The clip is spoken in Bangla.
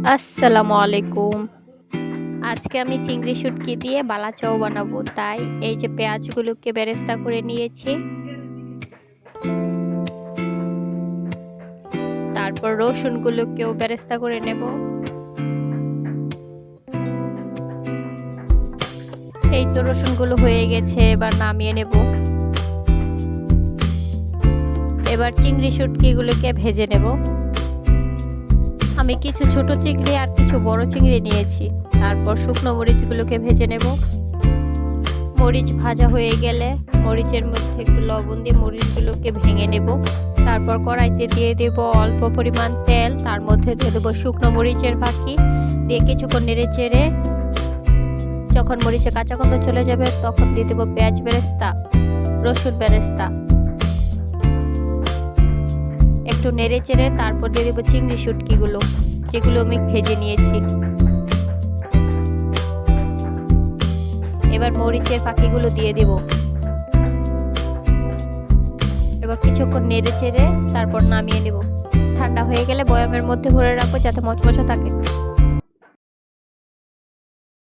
আসসালামু আলাইকুম। আজকে আমি চিংড়ি শুটকি দিয়ে বালাচাও বানাবো। তাই এই যে পেঁয়াজগুলোকে বেরেস্তা করে নিয়েছি। তারপর রসুনগুলোকেও বেরেস্তা করে নেব। এই তো রসুনগুলো হয়ে গেছে, এবার নামিয়ে নেব। এবার চিংড়ি শুটকিগুলোকে ভেজে নেব। আমি কিছু ছোট চিংড়ি আর কিছু বড় চিংড়ি নিয়েছি। তারপর শুকনো মরিচগুলোকে ভেজে নেব। মরিচ ভাজা হয়ে গেলে মরিচের মধ্যে একটু লবণ দিয়ে মরিচগুলোকে ভেঙে নেব। তারপর কড়াইতে দিয়ে দেব অল্প পরিমাণ তেল, তার মধ্যে দিয়ে দেবো শুকনো মরিচের ফাঁকি দিয়ে কিছুক্ষণ নেড়ে চেড়ে যখন মরিচে কাঁচা গন্ধ চলে যাবে তখন দিয়ে দেবো পেঁয়াজ বেরেস্তা, রসুন বেরেস্তা, একটু নেড়ে চেড়ে তারপর দিয়ে দেবো চিংড়ি শুটকিগুলো যেগুলো আমি ভেজে নিয়েছি। এবার মরিচের ফাঁকিগুলো দিয়ে দেব। এবার কিছুক্ষণ নেড়ে চেড়ে তারপর নামিয়ে নেব। ঠান্ডা হয়ে গেলে বয়ামের মধ্যে ভরে রাখবো যাতে মচমচে থাকে।